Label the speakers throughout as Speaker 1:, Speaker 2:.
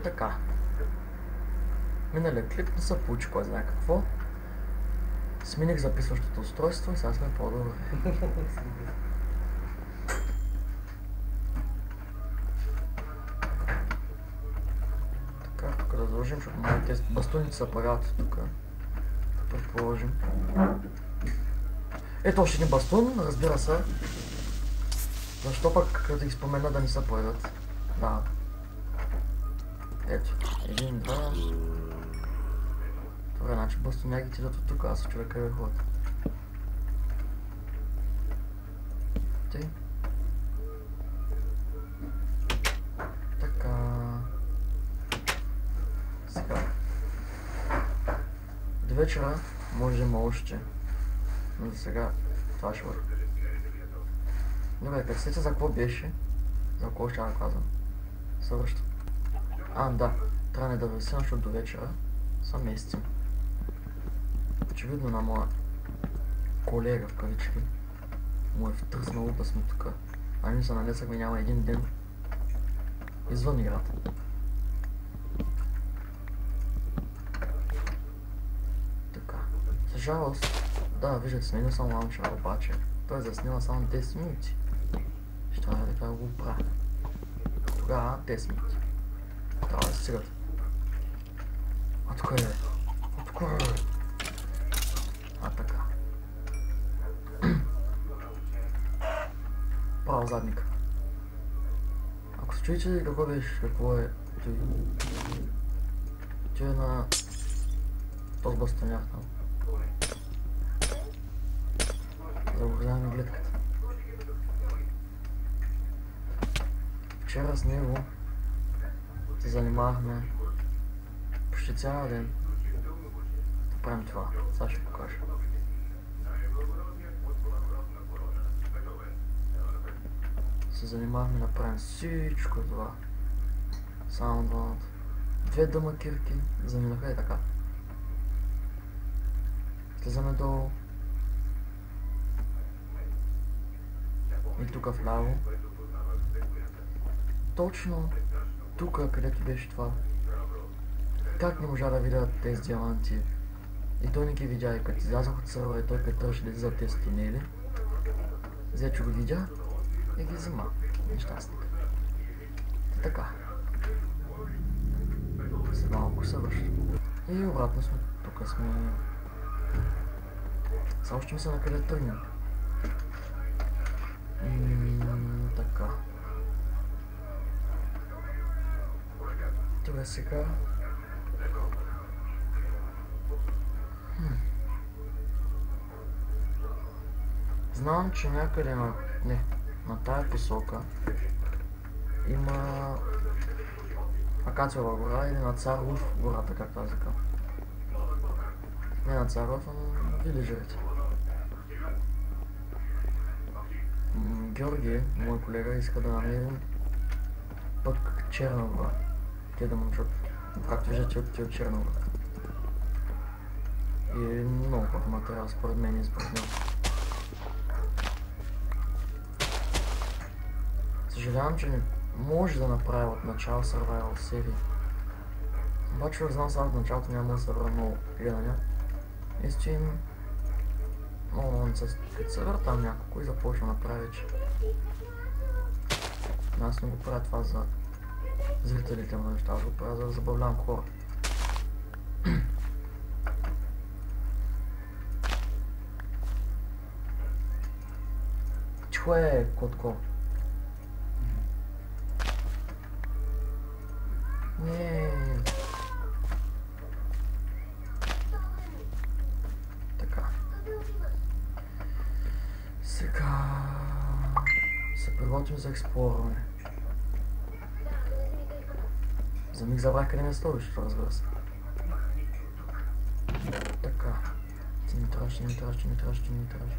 Speaker 1: Така. Миналия клип не се получи кой знае какво. Смених записващото устройство и сега сме по-добре. Така, тук да сложим, защото май тези бастуните се правят тук. Предположим. Ето още един бастун, разбира се. Защо пък като ги спомена да не се появят? Да. Ето, един, два. Добре, значи бастунягите идват от тук, аз се човека е ходят. Тъй. Така. Сега. До вечера може да има още. Но за сега това ще бъде. Добре, представете за какво беше. За какво ще да казвам. Съвръщам. Да. Трябва не да върсим, защото до вечера са местим. Очевидно на моя колега в кавички му е втръснало да сме тук. А ние се нанесахме няма един ден извън играта. Така. За жалост, да, виждате, сменил съм лаунчера, обаче той е заснила само 10 минути. Ще трябва да го правя. Тогава 10 минути. Трябва да се стигат. А тук е. А тук е. Така. Право задника. Ако се чуете какво беше, какво е той. Той е на този бастонях там. Загружаваме гледката. Вчера с него се занимавахме почти цял ден да правим това. Сега ще покажа. Се занимавахме да правим всичко това. Само двамата. Две дъмакирки заминаха и така. Слизаме долу. И тук вляво. Точно тук, където беше това. Как не можа да видя тези диаманти? И той не ги видя, и като излязох от сървъра и той като трябваше да излиза тези тунели. Взе, че го видя и ги взима. Нещастник. И така. След малко се връща. И обратно сме. Тук сме. Само ще мисля на къде тръгнем. Така. Това сега. Знам, че някъде на тая посока има Акациова гора или на Царов гората, както аз казвам. Не на Царов, а на вилежерите. Георги, мой колега, иска да намерим пък Черна гора. Те да му чуят, както виждате, от Черна гора. И много пък материал според мен и според него. Съжалявам, че не може да направя от начало survival серии. Обаче знам само от началото няма да събра много гледания. И стоим много като събра там няколко и започна да правя вече. Аз не го правя това за зрителите на неща, аз го правя за да забавлявам хора. Чихо е, котко. Не. Така. Сега се приготвим за експлориране. За миг забрах къде ме столището, разбира се. Така. Ти ми трябваше, не ми трябваше, не трябваше, не ми трябваше.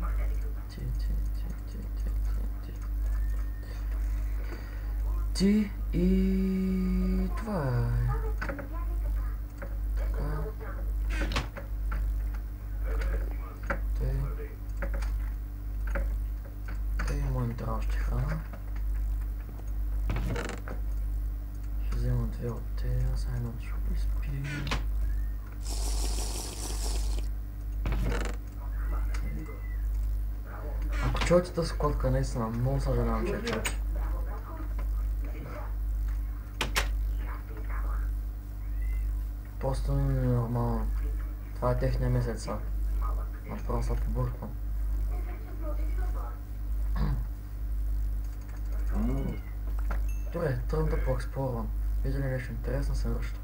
Speaker 1: Ти и това е. Така. Те му им трябваше храна. Ще взема 2 от тези, едно ще го изпия. Ако чуете тази котка, наистина много съжалявам, че я чуете. Просто не е нормално. Това е техния месец. Аз просто се побърквам. Добре, тръгвам да поексплорвам. Видя ли нещо интересно, се връща.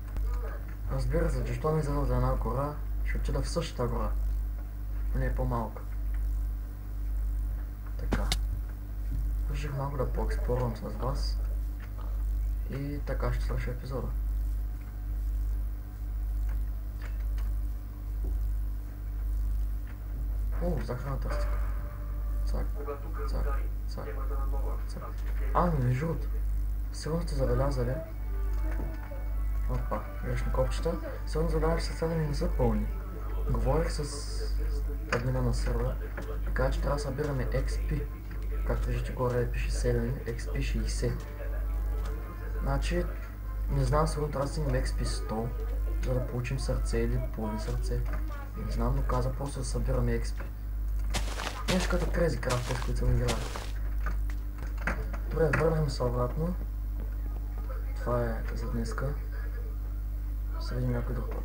Speaker 1: Разбира се, защо не излизам за една гора, ще отида в същата гора. Но не е по-малка. Така. Реших малко да поексплорвам с вас. И така ще свърши епизода. О, захарната стика. Цак, цак, цак, цак. Между другото, сигурно сте забелязали. Опа, грешни копчета. Сигурно забелязали, че съседа ми не са пълни. Говорих с админа на сервера, така че трябва да събираме XP. Както виждате горе пише 7, XP 60. Значи, не знам, сигурно трябва да стигнем XP 100, за да получим сърце или половин сърце. Не знам, но каза просто да събираме XP. Нещо като Crazy Craft, с които съм играл. Добре, върнем се обратно. Това е за днеска. Ще видим някой друг път.